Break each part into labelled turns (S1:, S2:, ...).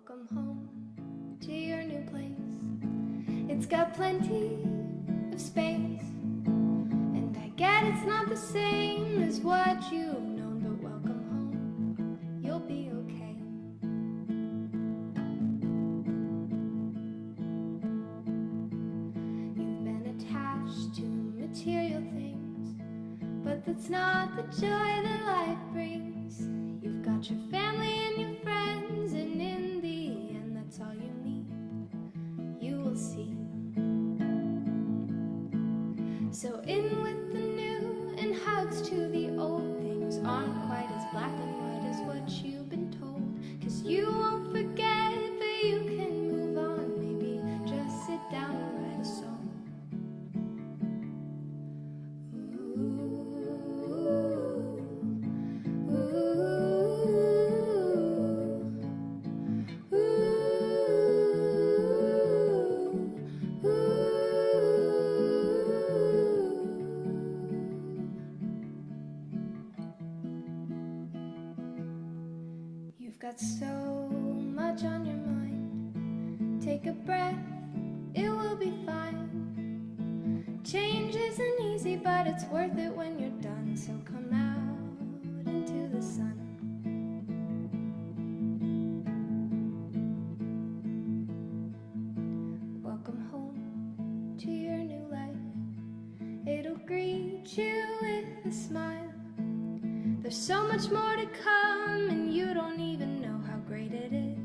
S1: Welcome home to your new place. It's got plenty of space, and I get it's not the same as what you've known, but welcome home, you'll be okay. You've been attached to material things, but that's not the joy that life brings. You've got your family and your friends, and in the end, that's all you need. You will see. So in with the new, and hugs to the old. Things aren't quite as black and white as what you've been told. 'Cause you won't forget, but you can move on. Maybe just sit down and write a song. You've got so much on your mind. Take a breath, it will be fine. Change isn't easy, but it's worth it when you're done. So come out into the sun. Welcome home to your new life. It'll greet you with a smile. There's so much more to come, and you don't even know how great it is.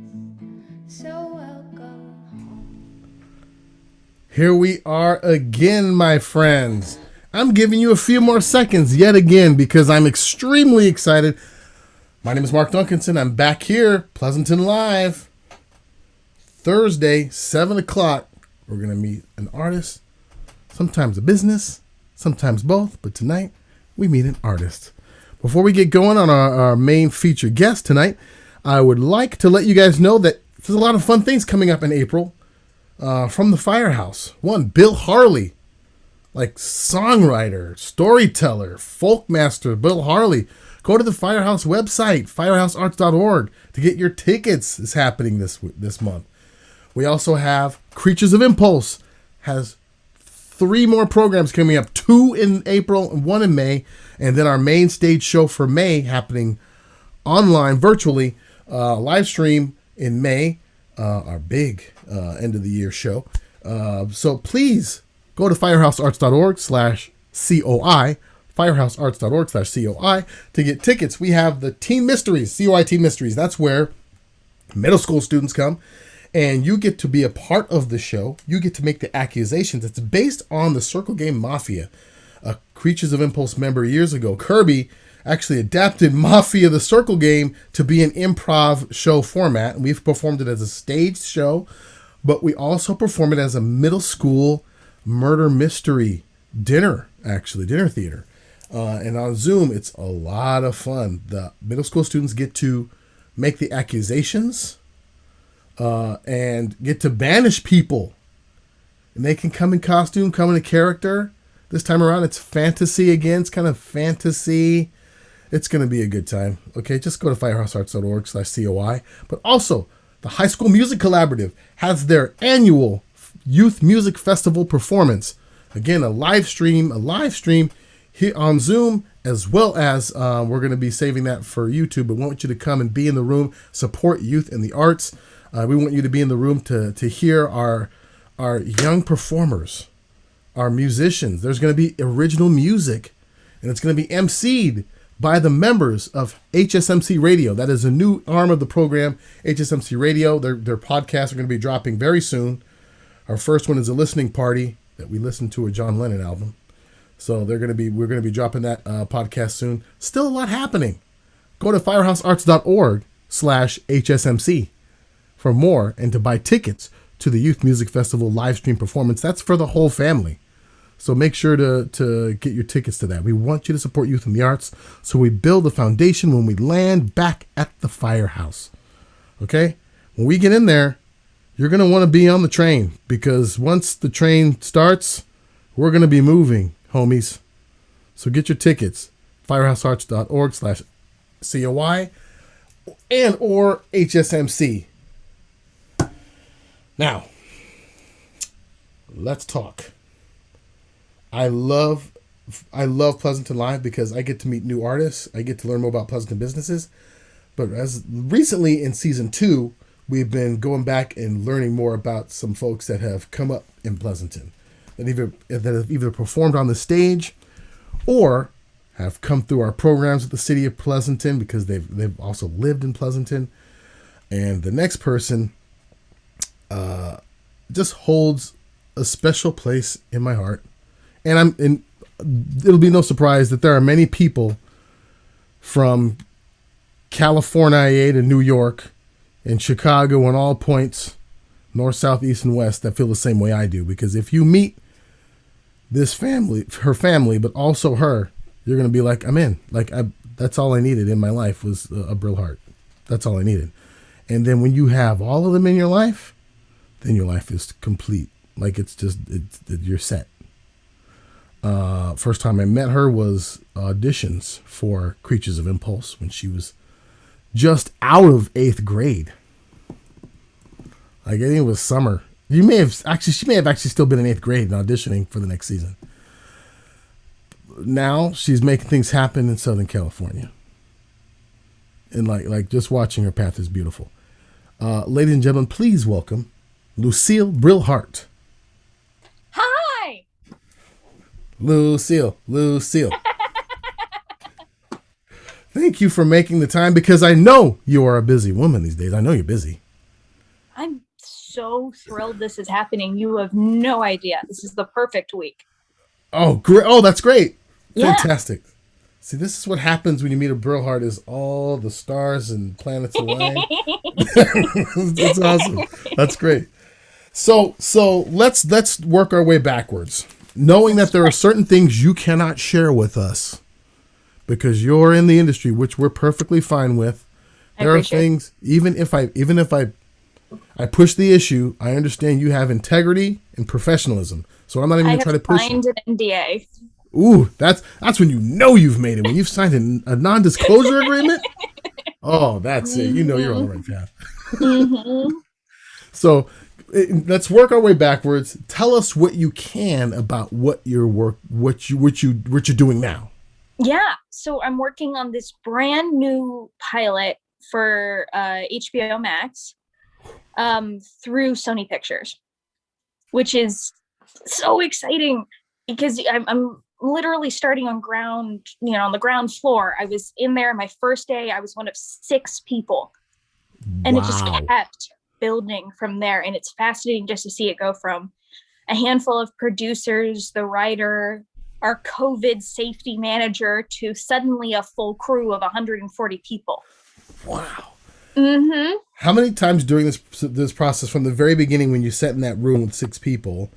S1: So welcome home.
S2: Here we are again, my friends. I'm giving you a few more seconds yet again because I'm extremely excited. My name is Mark Duncanson. I'm back here, Pleasanton Live. Thursday, 7 o'clock. We're going to meet an artist, sometimes a business, sometimes both, but tonight we meet an artist. Before we get going on our main featured guest tonight, I would like to let you guys know that there's a lot of fun things coming up in April from the Firehouse. One, Bill Harley, like songwriter, storyteller, folk master, Bill Harley. Go to the Firehouse website, firehousearts.org, to get your tickets. It's happening this month. We also have Creatures of Impulse, has 3 more programs coming up, 2 in April and 1 in May. And then our main stage show for May happening online, virtually, live stream in May, our big end of the year show. So please go to firehousearts.org/COI, firehousearts.org/COI to get tickets. We have the Teen Mysteries, COI Teen Mysteries. That's where middle school students come. And you get to be a part of the show. You get to make the accusations. It's based on the Circle Game Mafia, a Creatures of Impulse member years ago. Kirby actually adapted Mafia the Circle Game to be an improv show format. And we've performed it as a staged show, but we also perform it as a middle school murder mystery dinner theater. And on Zoom, it's a lot of fun. The middle school students get to make the accusations and get to banish people. And they can come in costume, come in a character. This time around, it's fantasy again. It's kind of fantasy. It's going to be a good time. Okay, just go to firehousearts.org/COI. But also, the High School Music Collaborative has their annual Youth Music Festival performance. Again, a live stream here on Zoom, as well as we're going to be saving that for YouTube. But we want you to come and be in the room, support youth in the arts. We want you to be in the room to hear our young performers, our musicians. There's going to be original music, and it's going to be emceed by the members of HSMC Radio. That is a new arm of the program, HSMC Radio. Their podcasts are going to be dropping very soon. Our first one is a listening party that we listened to a John Lennon album. So we're going to be dropping that podcast soon. Still a lot happening. Go to firehousearts.org/HSMC for more and to buy tickets to the Youth Music Festival live stream performance. That's for the whole family. So make sure to get your tickets to that. We want you to support youth in the arts, so we build a foundation when we land back at the Firehouse. Okay? When we get in there, you're going to want to be on the train, because once the train starts, we're going to be moving, homies. So get your tickets, firehousearts.org/COI and or HSMC. Now, let's talk. I love Pleasanton Live because I get to meet new artists. I get to learn more about Pleasanton businesses. But as recently in season 2, we've been going back and learning more about some folks that have come up in Pleasanton, that have either performed on the stage or have come through our programs at the city of Pleasanton because they've also lived in Pleasanton. And the next person just holds a special place in my heart. And it'll be no surprise that there are many people from California to New York and Chicago and all points, north, south, east, and west, that feel the same way I do. Because if you meet this family, her family, but also her, you're going to be like, I'm in. Like, that's all I needed in my life was a Brillhart. That's all I needed. And then when you have all of them in your life, then your life is complete. Like, you're set. First time I met her was auditions for Creatures of Impulse when she was just out of 8th grade. Like, I think it was summer. She may have actually still been in 8th grade and auditioning for the next season. Now she's making things happen in Southern California. And like just watching her path is beautiful. Ladies and gentlemen, please welcome Lucille Brillhart.
S3: Hi.
S2: Lucille. Thank you for making the time, because I know you are a busy woman these days. I know you're busy.
S3: I'm so thrilled this is happening. You have no idea. This is the perfect week.
S2: Oh, great. Oh, that's great.
S3: Yeah.
S2: Fantastic. See, this is what happens when you meet a Brillhart, is all the stars and planets align. That's awesome. That's great. So let's work our way backwards, knowing that there are certain things you cannot share with us because you're in the industry, which we're perfectly fine with. There are things, even if I push the issue, I understand you have integrity and professionalism. So I'm not even going to try to push.
S3: I signed an NDA.
S2: Ooh, that's when you know you've made it. When you've signed a non-disclosure agreement. Oh, that's it. You know you're on the right path.
S3: Mm-hmm.
S2: So let's work our way backwards. Tell us what you can about what you're doing now.
S3: Yeah. So I'm working on this brand new pilot for HBO Max through Sony Pictures, which is so exciting because I'm literally starting on the ground floor. I was in there my first day. I was one of 6 people, and It just kept building from there. And it's fascinating just to see it go from a handful of producers, the writer, our COVID safety manager, to suddenly a full crew of 140 people.
S2: Wow.
S3: Mm-hmm.
S2: How many times during this process, from the very beginning when you sat in that room with 6 people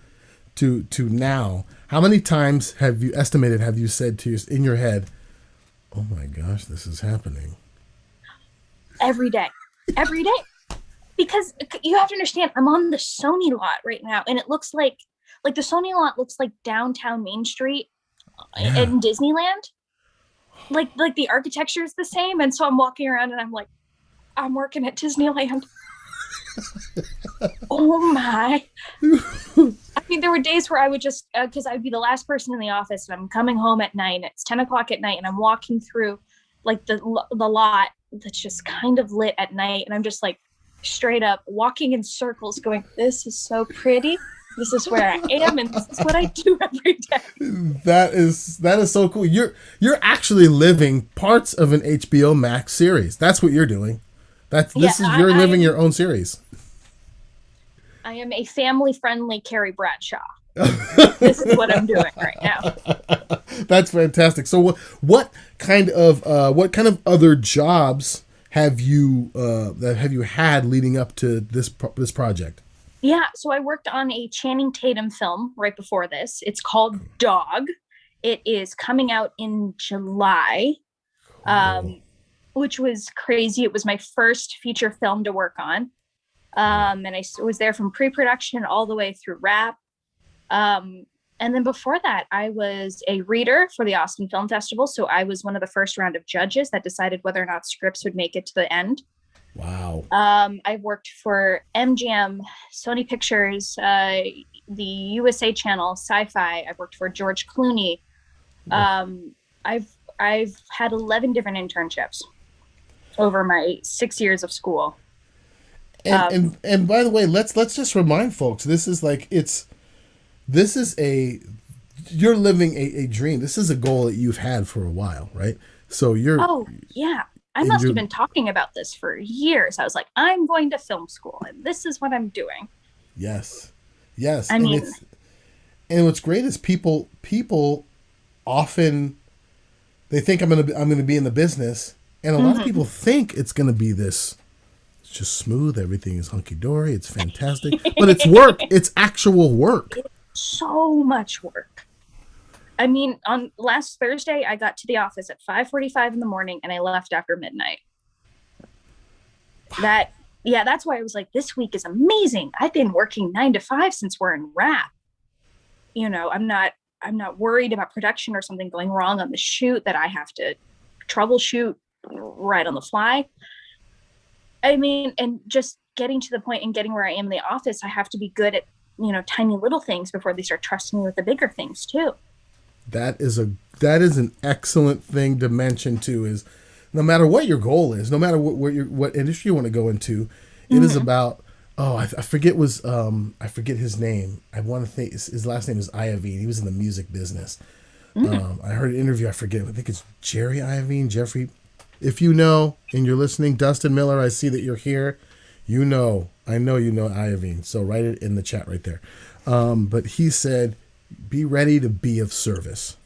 S2: to now, how many times have you said in your head, oh my gosh, this is happening?
S3: Every day. Because you have to understand, I'm on the Sony lot right now, and it looks like the Sony lot looks like downtown Main Street in Disneyland. Like the architecture is the same, and so I'm walking around and I'm like, I'm working at Disneyland. Oh my. I mean, there were days where I would just, because I'd be the last person in the office, and I'm coming home at night, it's 10 o'clock at night, and I'm walking through like the lot that's just kind of lit at night, and I'm just like straight up walking in circles going, this is so pretty. This is where I am, and this is what I do every day.
S2: That is so cool. You're actually living parts of an HBO Max series. That's what you're doing. You're living your own series.
S3: I am a family-friendly Carrie Bradshaw. This is what I'm doing right now.
S2: That's fantastic. So what kind of other jobs have you had leading up to this project?
S3: Yeah, so I worked on a Channing Tatum film right before this. It's called Dog. It is coming out in July, which was crazy. It was my first feature film to work on. And I was there from pre-production all the way through wrap. And then before that, I was a reader for the Austin Film Festival. So I was one of the first round of judges that decided whether or not scripts would make it to the end.
S2: Wow.
S3: I've worked for MGM, Sony Pictures, the USA Channel, Sci-Fi. I've worked for George Clooney. Um, I've had 11 different internships over my 6 years of school.
S2: And by the way, let's just remind folks, this is a you're living a dream. This is a goal that you've had for a while, right? So
S3: Oh, yeah. I must have been talking about this for years. I was like, I'm going to film school and this is what I'm doing.
S2: Yes.
S3: I mean,
S2: and what's great is people often they think I'm gonna be in the business, and a lot of people think it's gonna be this. It's just smooth. Everything is hunky dory. It's fantastic, but it's work. It's actual work.
S3: It's so much work. I mean, on last Thursday, I got to the office at 5:45 in the morning, and I left after midnight. That's why I was like, this week is amazing. I've been working 9 to 5 since we're in wrap. You know, I'm not worried about production or something going wrong on the shoot that I have to troubleshoot right on the fly. I mean, and just getting to the point and getting where I am in the office, I have to be good at, tiny little things before they start trusting me with the bigger things too.
S2: That is an excellent thing to mention too, is no matter what your goal is, no matter what industry you want to go into, it is about, I forget his name. I want to think his last name is Iovine. He was in the music business. I heard an interview. I forget. I think it's Jerry Iovine, Jeffrey. If you know and you're listening, Dustin Miller, I see that you're here. I know Iovine. So write it in the chat right there. But he said, be ready to be of service.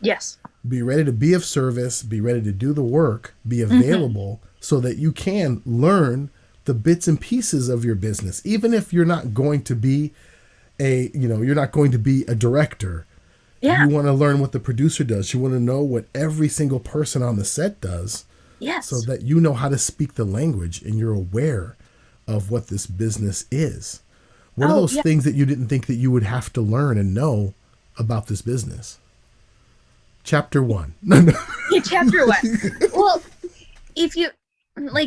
S3: Yes.
S2: Be ready to be of service. Be ready to do the work. Be available so that you can learn the bits and pieces of your business. Even if you're not going to be a director. Yeah. You want to learn what the producer does. You want to know what every single person on the set does.
S3: Yes.
S2: So that you know how to speak the language and you're aware of what this business is. What are those things that you didn't think that you would have to learn and know about this business? Chapter 1. No.
S3: Chapter 1. Well, if you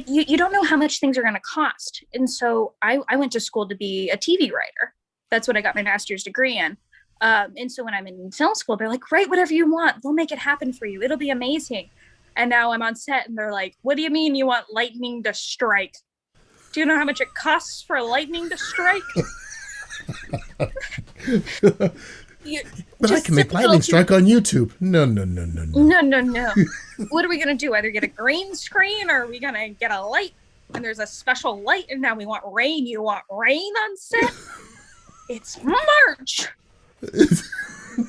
S3: you don't know how much things are going to cost. And so I went to school to be a TV writer. That's what I got my master's degree in. And so when I'm in film school, they're like, write whatever you want. We'll make it happen for you. It'll be amazing. And now I'm on set and they're like, what do you mean you want lightning to strike? Do you know how much it costs for lightning to strike?
S2: But I can make lightning strike on YouTube. No.
S3: No. What are we going to do? Either get a green screen or are we going to get a light? And there's a special light and now we want rain. You want rain on set? It's March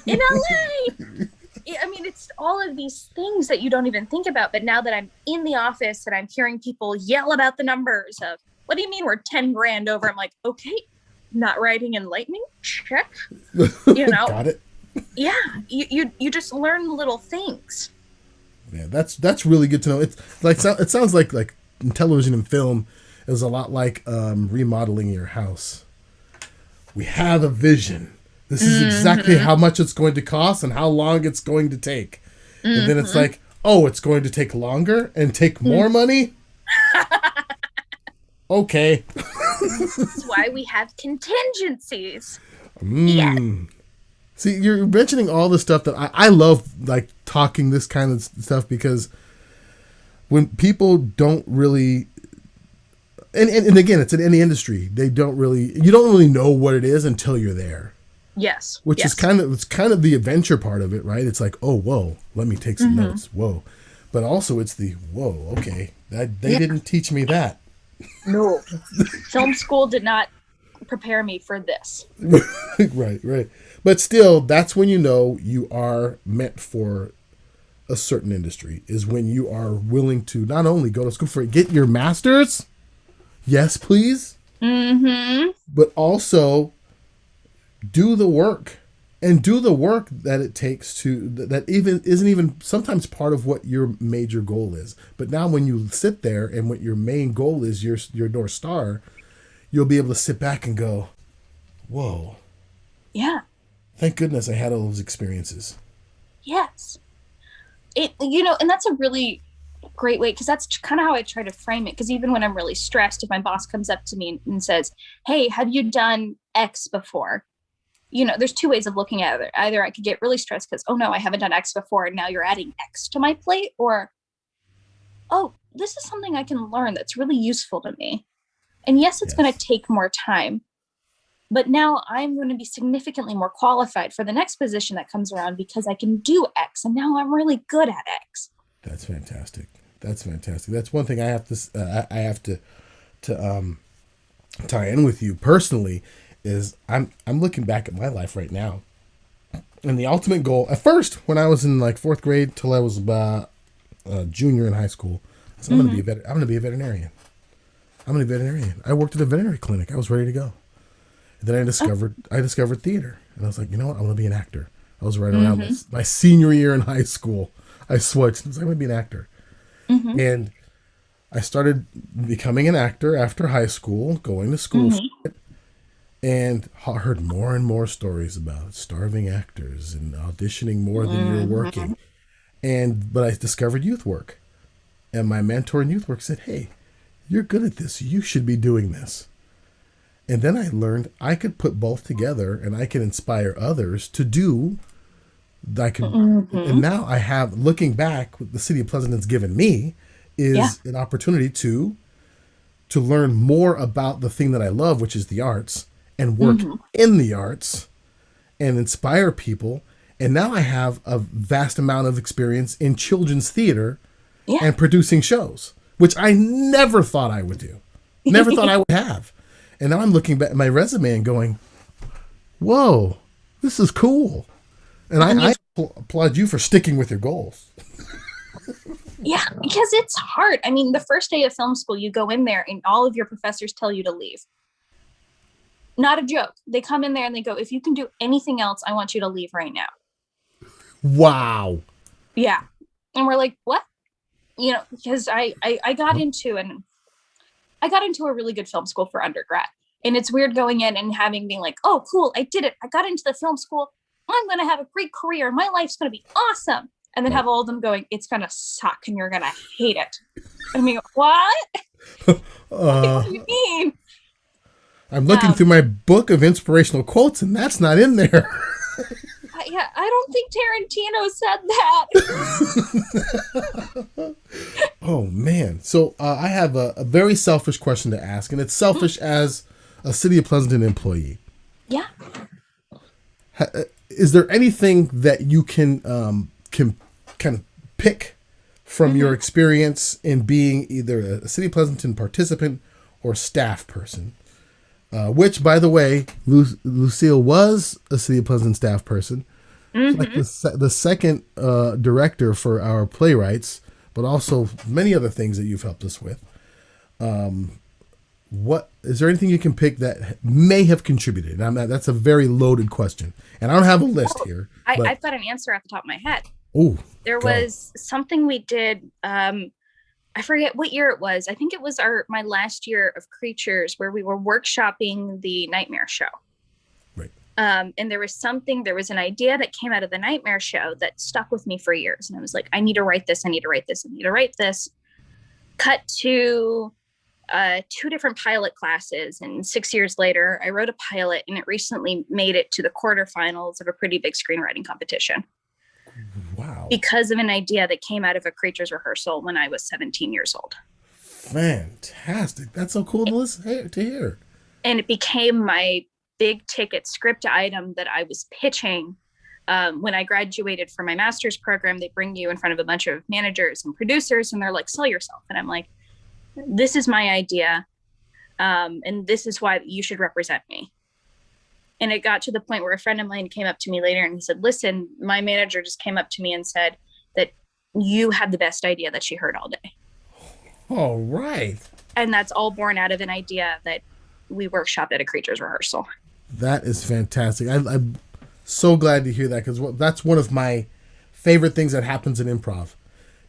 S3: in LA. I mean, it's all of these things that you don't even think about. But now that I'm in the office and I'm hearing people yell about the numbers of, what do you mean we're 10 grand over? I'm like, okay, not riding in lightning, check.
S2: Got it.
S3: Yeah, you just learn little things.
S2: Yeah, that's really good to know. It's like, it sounds like in television and film, it was a lot like remodeling your house. We have a vision. This is exactly how much it's going to cost and how long it's going to take. And then it's like, it's going to take longer and take more money? Okay.
S3: That's why we have contingencies.
S2: Yeah. See, you're mentioning all the stuff that I love, like talking this kind of stuff, because when people don't really, and again, it's in any industry, you don't really know what it is until you're there.
S3: Yes.
S2: Which is kind of the adventure part of it, right? It's like, oh, whoa, let me take some notes. Whoa. But also it's the, whoa, okay, they didn't teach me that.
S3: No. Film school did not prepare me for this.
S2: Right. But still, that's when you know you are meant for a certain industry, is when you are willing to not only go to school for it, get your master's, yes, please, but also do the work that it takes to, that even isn't even sometimes part of what your major goal is. But now when you sit there and what your main goal is, your North Star, you'll be able to sit back and go, whoa.
S3: Yeah.
S2: Thank goodness I had all those experiences.
S3: Yes. And that's a really great way, because that's kind of how I try to frame it. Because even when I'm really stressed, if my boss comes up to me and says, hey, have you done X before? You know, there's two ways of looking at it. Either I could get really stressed because, oh no, I haven't done X before, and now you're adding X to my plate, or, oh, this is something I can learn that's really useful to me. And yes, it's going to take more time, but now I'm going to be significantly more qualified for the next position that comes around because I can do X, and now I'm really good at X.
S2: That's fantastic. That's fantastic. That's one thing I have to tie in with you personally is I'm looking back at my life right now, and the ultimate goal at first when I was in like fourth grade till I was about junior in high school, I said, I'm going to be a veterinarian. I'm going to be a veterinarian. I worked at a veterinary clinic. I was ready to go. And then I discovered theater, and I was like, you know what? I want to be an actor. I was right around my senior year in high school. I switched. I was like, I'm going to be an actor. And I started becoming an actor after high school, going to school for it, and heard more and more stories about starving actors and auditioning more than you're working. But I discovered youth work, and my mentor in youth work said, hey, you're good at this. You should be doing this. And then I learned I could put both together, and I can inspire others to do. And now I have, looking back, what the city of Pleasanton's given me is an opportunity to learn more about the thing that I love, which is the arts, and work in the arts and inspire people. And now I have a vast amount of experience in children's theater and producing shows, which I never thought I would do. Never thought I would have. And now I'm looking back at my resume and going, whoa, this is cool. And I applaud you for sticking with your goals.
S3: Yeah, because it's hard. I mean, the first day of film school, you go in there and all of your professors tell you to leave. Not a joke. They come in there and they go, if you can do anything else, I want you to leave right now.
S2: Wow.
S3: Yeah. And we're like, what? You know, because I got into a really good film school for undergrad. And it's weird going in and being like, oh, cool, I did it. I got into the film school. I'm going to have a great career. My life's going to be awesome. And then have all of them going, it's going to suck and you're going to hate it. I mean, what? What do you mean?
S2: I'm looking through my book of inspirational quotes, and that's not in there.
S3: Yeah, I don't think Tarantino said that.
S2: Oh, man. So I have a very selfish question to ask, and it's selfish as a City of Pleasanton employee.
S3: Yeah.
S2: Is there anything that you can kind of pick from your experience in being either a City of Pleasanton participant or staff person? Which, by the way, Lucille was a City of Pleasanton staff person, like the second director for our playwrights, but also many other things that you've helped us with. What is there anything you can pick that may have contributed? That's a very loaded question, and I don't have a list here.
S3: I've got an answer off the top of my head.
S2: Oh,
S3: there was something we did. I forget what year it was. I think it was my last year of Creatures, where we were workshopping the Nightmare Show.
S2: Right.
S3: And there was an idea that came out of the Nightmare Show that stuck with me for years. And I was like, I need to write this. Cut to 2 different pilot classes. And 6 years later, I wrote a pilot, and it recently made it to the quarterfinals of a pretty big screenwriting competition.
S2: Wow.
S3: Because of an idea that came out of a Creatures rehearsal when I was 17 years old.
S2: Fantastic. That's so cool to hear.
S3: And it became my big ticket script item that I was pitching. When I graduated from my master's program, they bring you in front of a bunch of managers and producers, and they're like, sell yourself. And I'm like, this is my idea. And this is why you should represent me. And it got to the point where a friend of mine came up to me later and he said, listen, my manager just came up to me and said that you had the best idea that she heard all day.
S2: All right.
S3: And that's all born out of an idea that we workshopped at a Creatures rehearsal.
S2: That is fantastic. I'm so glad to hear that, because that's one of my favorite things that happens in improv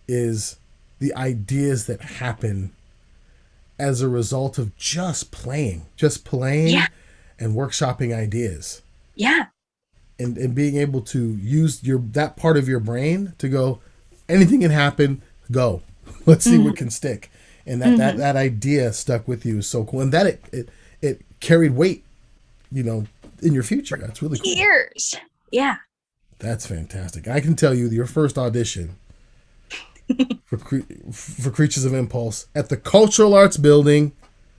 S2: is the ideas that happen as a result of just playing. Yeah. And workshopping ideas.
S3: Yeah.
S2: And being able to use that part of your brain to go, anything can happen, go. Let's see what can stick. And that idea stuck with you is so cool. And that it carried weight, in your future. That's really cool.
S3: Years. Yeah.
S2: That's fantastic. I can tell you your first audition for Creatures of Impulse at the Cultural Arts Building.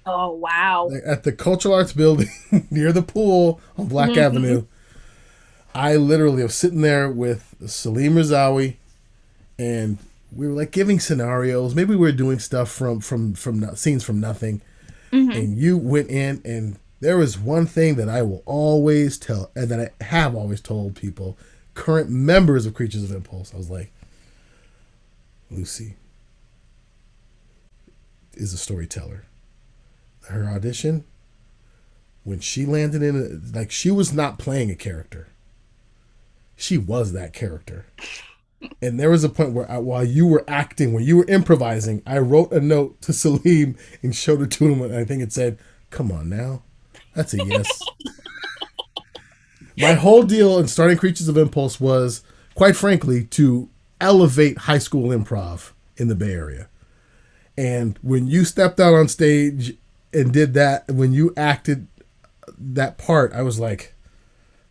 S3: Oh, wow.
S2: At the Cultural Arts Building near the pool on Black Avenue. I literally was sitting there with Salim Razawi, and we were like giving scenarios. Maybe we were doing stuff from scenes from nothing. And you went in, and there was one thing that I will always tell, and that I have always told people, current members of Creatures of Impulse. I was like, Lucy is a storyteller. Her audition, when she landed in, like, she was not playing a character. She was that character. And there was a point where while you were acting, when you were improvising, I wrote a note to Salim and showed it to him. And I think it said, "Come on now. That's a yes." My whole deal in starting Creatures of Impulse was, quite frankly, to elevate high school improv in the Bay Area. And when you stepped out on stage and did that, when you acted that part, I was like,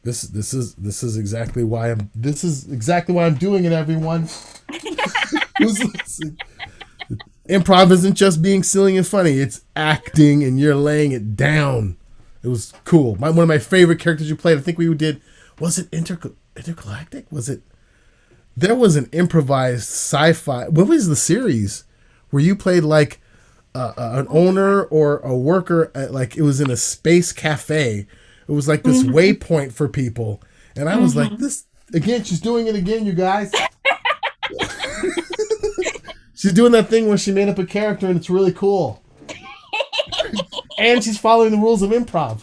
S2: This is exactly why I'm doing it, everyone. Improv isn't just being silly and funny; it's acting, and you're laying it down. It was cool. One of my favorite characters you played, I think we did. Was it Intergalactic? Was it? There was an improvised sci-fi. What was the series where you played like an owner or a worker? Like it was in a space cafe. It was like this waypoint for people. And I was like, this, again, she's doing it again, you guys. She's doing that thing where she made up a character and it's really cool. And she's following the rules of improv.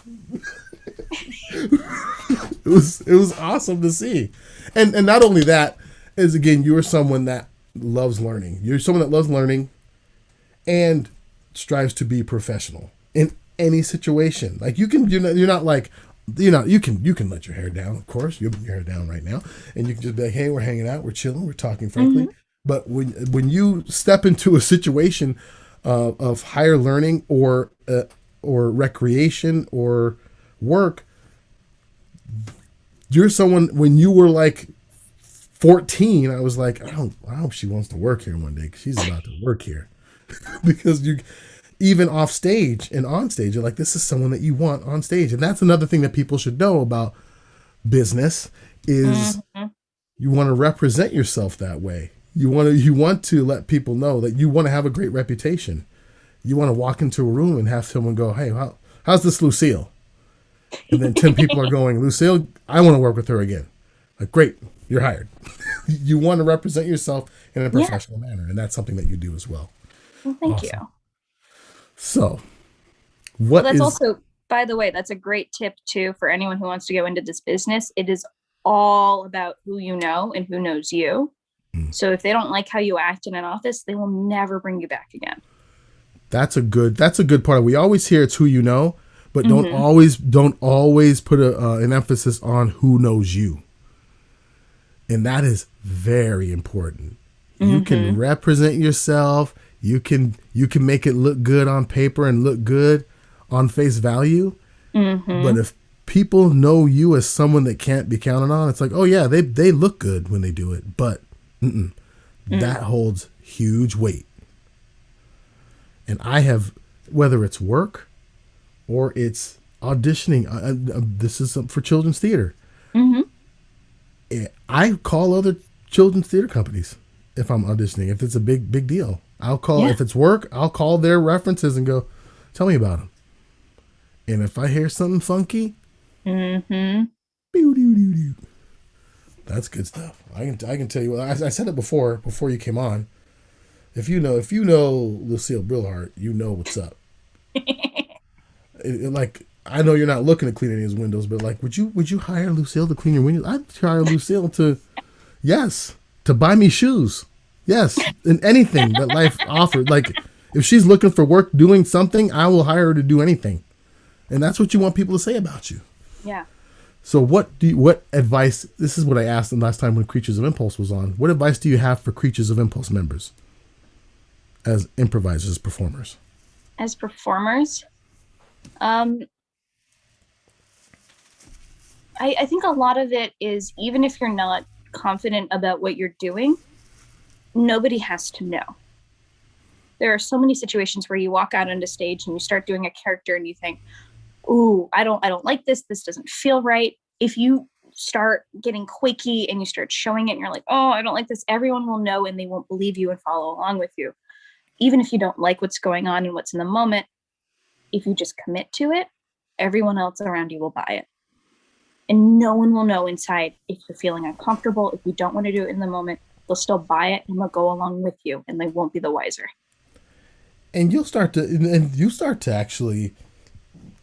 S2: It was awesome to see. And not only that, is again, you are someone that loves learning. You're someone that loves learning and strives to be professional in any situation. Like you can let your hair down, of course. You have your hair down right now, and you can just be like, hey, we're hanging out, we're chilling, we're talking frankly. But when you step into a situation of higher learning or recreation or work, you're someone. When you were like 14, I was like, I hope she wants to work here one day, 'cause she's about to work here. Because you, even off stage and on stage, you're like, this is someone that you want on stage. And that's another thing that people should know about business is you want to represent yourself that way. You want to let people know that you want to have a great reputation. You want to walk into a room and have someone go, hey, how's this Lucille? And then 10 people are going, Lucille, I want to work with her again. Like, great, you're hired. You want to represent yourself in a professional manner. And that's something that you do as well.
S3: Well, thank you.
S2: So,
S3: that's also, by the way, that's a great tip too for anyone who wants to go into this business. It is all about who you know and who knows you. So if they don't like how you act in an office, they will never bring you back again. That's a good part. We always hear it's who you know, but don't always put an emphasis on who knows you. And that is very important. You can represent yourself. You can make it look good on paper and look good on face value. But if people know you as someone that can't be counted on, it's like, oh yeah, they look good when they do it, but that holds huge weight. And I have, whether it's work or it's auditioning, this is for children's theater. I call other children's theater companies if I'm auditioning, if it's a big deal. I'll call, if it's work, I'll call their references and go, tell me about them. And if I hear something funky, that's good stuff. I can tell you, I said it before you came on. If you know Lucille Brillhart, you know what's up. Like, I know you're not looking to clean any of his windows, but like, would you hire Lucille to clean your windows? I'd hire Lucille to buy me shoes. Yes, and anything that life offered. Like, if she's looking for work doing something, I will hire her to do anything. And that's what you want people to say about you. Yeah.
S2: So what advice, this is what I asked the last time when Creatures of Impulse was on. What advice do you have for Creatures of Impulse members? as improvisers, as performers?
S3: As performers, I think a lot of it is, even if you're not confident about what you're doing, nobody has to know. There are so many situations where you walk out onto stage and you start doing a character and you think, ooh, I don't like this. This doesn't feel right. If you start getting quaky and you start showing it and you're like, oh, I don't like this, everyone will know and they won't believe you and follow along with you. Even if you don't like what's going on and what's in the moment, if you just commit to it, everyone else around you will buy it. And no one will know inside if you're feeling uncomfortable, if you don't want to do it in the moment. They'll still buy it and they'll go along with you and they won't be the wiser.
S2: And you start to actually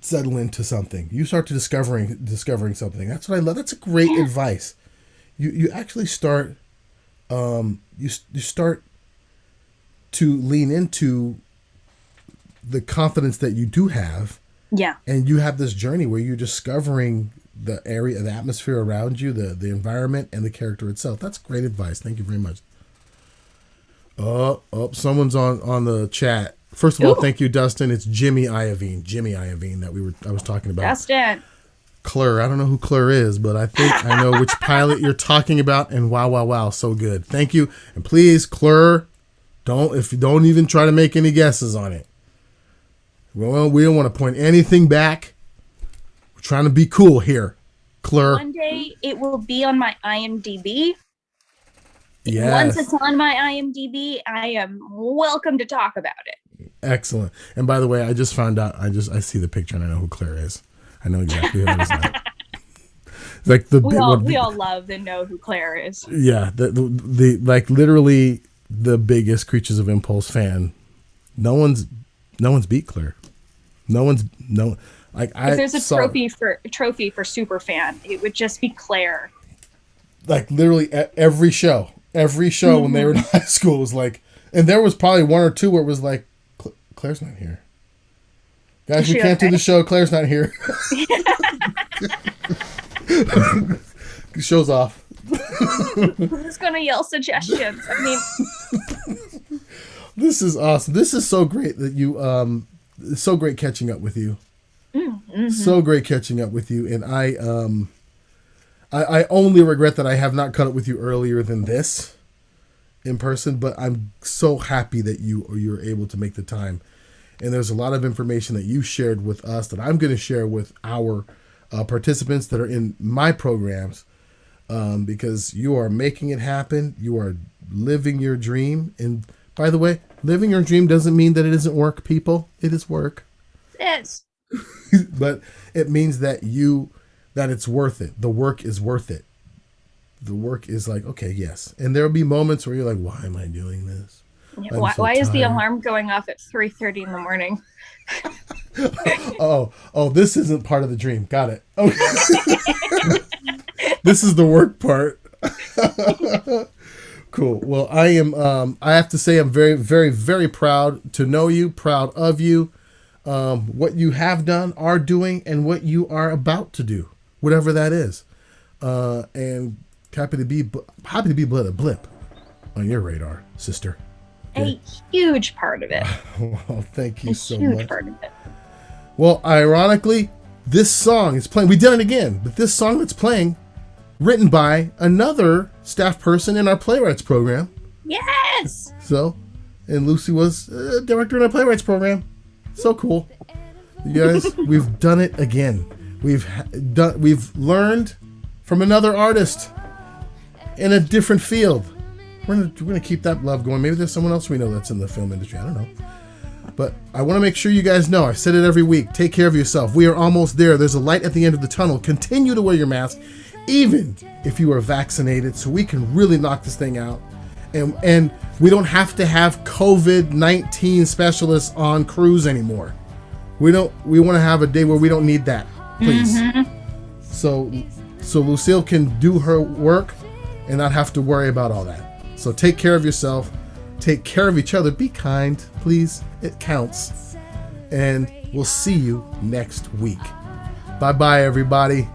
S2: settle into something. You start to discovering something. That's what I love. That's a great advice. You actually start you start to lean into the confidence that you do have.
S3: Yeah.
S2: And you have this journey where you're discovering the area, the atmosphere around you, the environment, and the character itself. That's great advice. Thank you very much. Someone's on the chat. First of all, thank you, Dustin. It's Jimmy Iovine that I was talking about.
S3: Dustin.
S2: Claire. I don't know who Claire is, but I think I know which pilot you're talking about. And wow, so good. Thank you. And please, Claire, don't even try to make any guesses on it. Well, we don't want to point anything back. We're trying to be cool here, Claire.
S3: One day it will be on my IMDb.
S2: Yes.
S3: Once it's on my IMDb, I am welcome to talk about it.
S2: Excellent. And by the way, I just found out. I see the picture and I know who Claire is. I know exactly who it is now. Like
S3: we all love and know who Claire is.
S2: Yeah, the like literally the biggest Creatures of Impulse fan. No one's beat Claire. If
S3: there's a trophy for super fan, it would just be Claire.
S2: Like literally every show when they were in high school was like, and there was probably one or two where it was like, Claire's not here. Guys, we can't do the show. Claire's not here. Show's off.
S3: Who's gonna yell suggestions? I mean,
S2: this is awesome. This is so great that you. It's so great catching up with you. Mm-hmm. So great catching up with you, and I only regret that I have not caught up with you earlier than this in person. But I'm so happy that you're able to make the time. And there's a lot of information that you shared with us that I'm going to share with our participants that are in my programs, because you are making it happen. You are living your dream. And by the way, living your dream doesn't mean that it isn't work, people. It is work.
S3: Yes.
S2: But it means that it's worth it. The work is worth it. The work is like, okay, yes. And there'll be moments where you're like, why am I doing this?
S3: Yeah, why is the alarm going off at 3:30 in the morning?
S2: oh, this isn't part of the dream. Got it. Okay. This is the work part. Cool. Well, I have to say I'm very, very, very proud to know you, proud of you, what you have done, are doing, and what you are about to do, whatever that is. And happy to be a blip on your radar, sister.
S3: A huge part of it.
S2: Well, thank you so much. A huge part of it. Well, ironically, this song is playing. We did it again, but this song that's playing, written by another staff person in our playwrights program.
S3: Yes.
S2: So, and Lucy was director in our playwrights program. So cool, you guys. We've done it again. We've learned from another artist in a different field. We're gonna keep that love going. Maybe there's someone else we know that's in the film industry. I don't know. But I want to make sure you guys know, I said it every week, take care of yourself. We are almost there. There's a light at the end of the tunnel. Continue to wear your mask, even if you are vaccinated, so we can really knock this thing out. And we don't have to have COVID-19 specialists on cruise anymore. We want to have a day where we don't need that, please. Mm-hmm. So Lucille can do her work and not have to worry about all that. So take care of yourself. Take care of each other. Be kind, please. It counts. And we'll see you next week. Bye-bye, everybody.